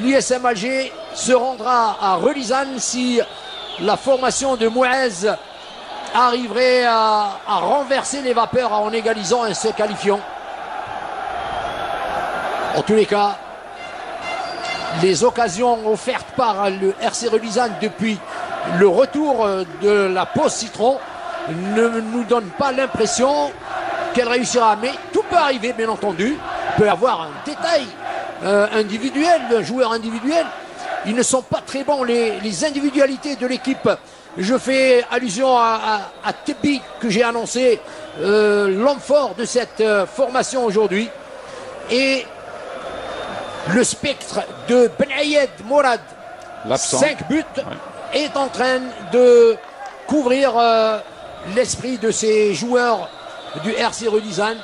l'USM Alger se rendra à Relizane si la formation de Mouez arriverait à renverser les vapeurs en égalisant et se qualifiant. En tous les cas, les occasions offertes par le RC Relizane depuis le retour de la pause citron ne nous donnent pas l'impression qu'elle réussira. Mais tout peut arriver, bien entendu. Il peut y avoir un détail individuel, un joueur individuel. Ils ne sont pas très bons, les individualités de l'équipe. Je fais allusion à Tebi, que j'ai annoncé, l'homme fort de cette formation aujourd'hui. Et le spectre de Ben Ayed Mourad, 5 buts, est en train de couvrir l'esprit de ces joueurs du RC Relizane.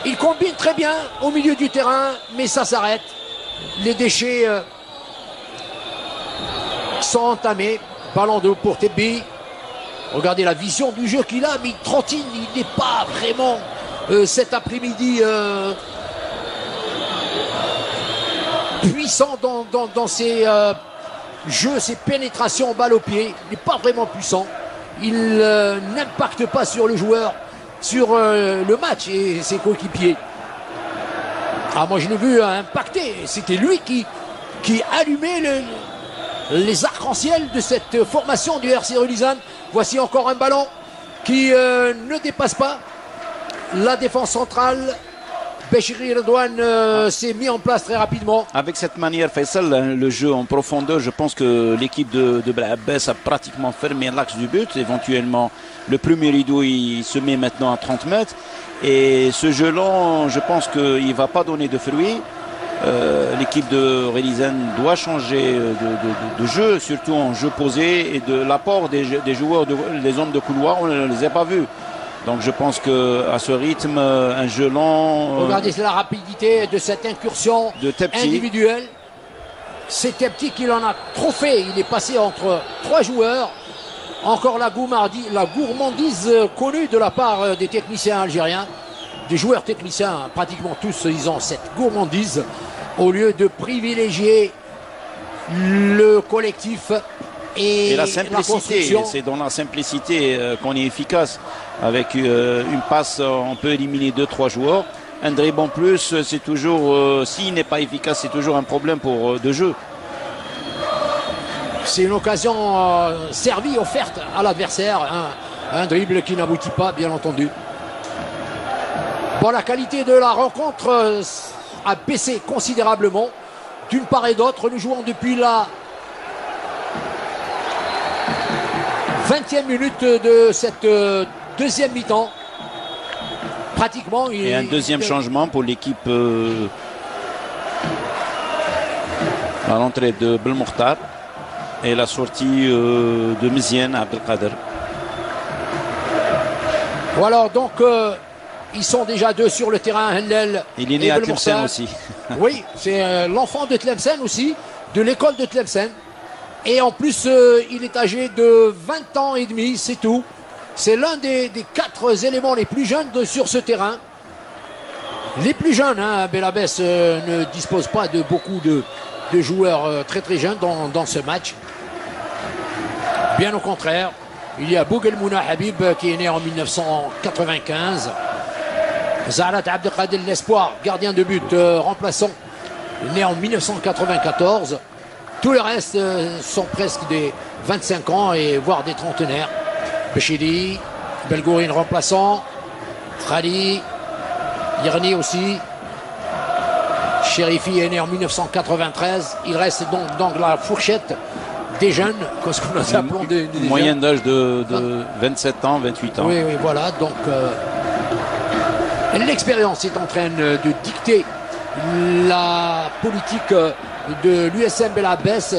Il combine très bien au milieu du terrain, mais ça s'arrête. Les déchets sont entamés. Ballon de pour Tebi. Regardez la vision du jeu qu'il a, mais il trottine. Il n'est pas vraiment cet après-midi puissant dans ses jeux, ses pénétrations balle au pied. Il n'est pas vraiment puissant. Il n'impacte pas sur le joueur, sur le match et ses coéquipiers. Ah, moi je l'ai vu impacter. C'était lui qui allumait les arcs-en-ciel de cette formation du RC Relizane. Voici encore un ballon qui ne dépasse pas la défense centrale. Béchiri Redouane s'est mis en place très rapidement. Avec cette manière, Faisal, le jeu en profondeur, je pense que l'équipe de Blahabès a pratiquement fermé l'axe du but. Éventuellement, le premier rideau, il se met maintenant à 30 mètres. Et ce jeu-là, je pense qu'il ne va pas donner de fruits. L'équipe de Relizane doit changer de jeu, surtout en jeu posé, et de l'apport des joueurs, des hommes de couloir, on ne les a pas vus. Donc je pense qu'à ce rythme, un jeu lent... Regardez la rapidité de cette incursion individuelle. C'est Tepti qui en a trop fait. Il est passé entre 3 joueurs. Encore la gourmandise connue de la part des techniciens algériens. Des joueurs techniciens, pratiquement tous, ils ont cette gourmandise. Au lieu de privilégier le collectif et la simplicité. C'est dans la simplicité qu'on est efficace. Avec une passe, on peut éliminer 2-3 joueurs. Un dribble en plus, c'est toujours, s'il n'est pas efficace, c'est toujours un problème de jeu. C'est une occasion servie, offerte à l'adversaire. Un dribble qui n'aboutit pas, bien entendu. Bon, la qualité de la rencontre a baissé considérablement d'une part et d'autre. Nous jouons depuis la 20e minute de cette deuxième mi-temps. Pratiquement. Et un deuxième changement pour l'équipe à l'entrée de Belmokhtar et la sortie de Mziane Abdelkader. Voilà, donc ils sont déjà 2 sur le terrain. Hendel. Il est né à Tlemcen aussi. Oui, c'est l'enfant de Tlemcen aussi, de l'école de Tlemcen. Et en plus, il est âgé de 20 ans et demi, c'est tout. C'est l'un des 4 éléments les plus jeunes sur ce terrain. Les plus jeunes, hein, Belabès ne dispose pas de beaucoup de joueurs très très jeunes dans ce match. Bien au contraire, il y a Bougelmouna Habib qui est né en 1995. Zahrat Abdelkader, l'espoir, gardien de but, remplaçant, né en 1994. Tous les restes sont presque des 25 ans et voire des trentenaires. Béchiri, Belgourine remplaçant, Khali, Yerni aussi. Chérifi est né en 1993. Il reste donc dans la fourchette des jeunes, ce qu'on a appelé des moyenne d'âge de 27 ans, 28 ans. Oui, oui, voilà. Donc l'expérience est en train de dicter la politique de l'USM Belabès.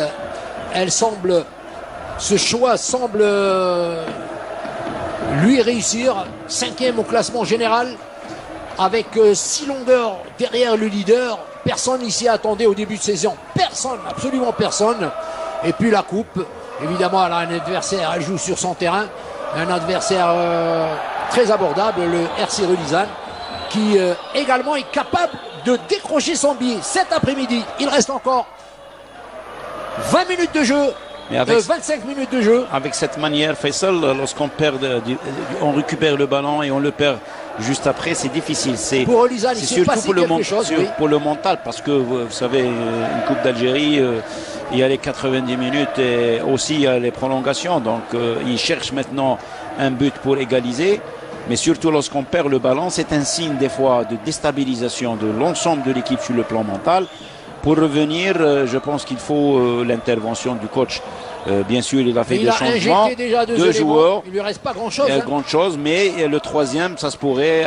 Ce choix semble lui réussir. 5e au classement général avec 6 longueurs derrière le leader. Personne ici attendait au début de saison. Personne, absolument personne. Et puis la coupe, évidemment, elle a un adversaire, elle joue sur son terrain. Un adversaire très abordable, le RC Relizane, qui également est capable de décrocher son billet cet après-midi. Il reste encore 20 minutes de jeu. Mais avec, 25 minutes de jeu. Avec cette manière, Faisal, lorsqu'on perd, on récupère le ballon et on le perd juste après, c'est difficile. Pour Olizan, il s'est passé quelque chose. Pour le mental, parce que vous savez, une Coupe d'Algérie, il y a les 90 minutes et aussi il y a les prolongations. Donc il cherche maintenant un but pour égaliser. Mais surtout lorsqu'on perd le ballon, c'est un signe des fois de déstabilisation de l'ensemble de l'équipe sur le plan mental. Pour revenir, je pense qu'il faut l'intervention du coach. Bien sûr, il a fait des changements déjà de joueurs. Il lui reste pas grand-chose. Mais le troisième, ça se pourrait.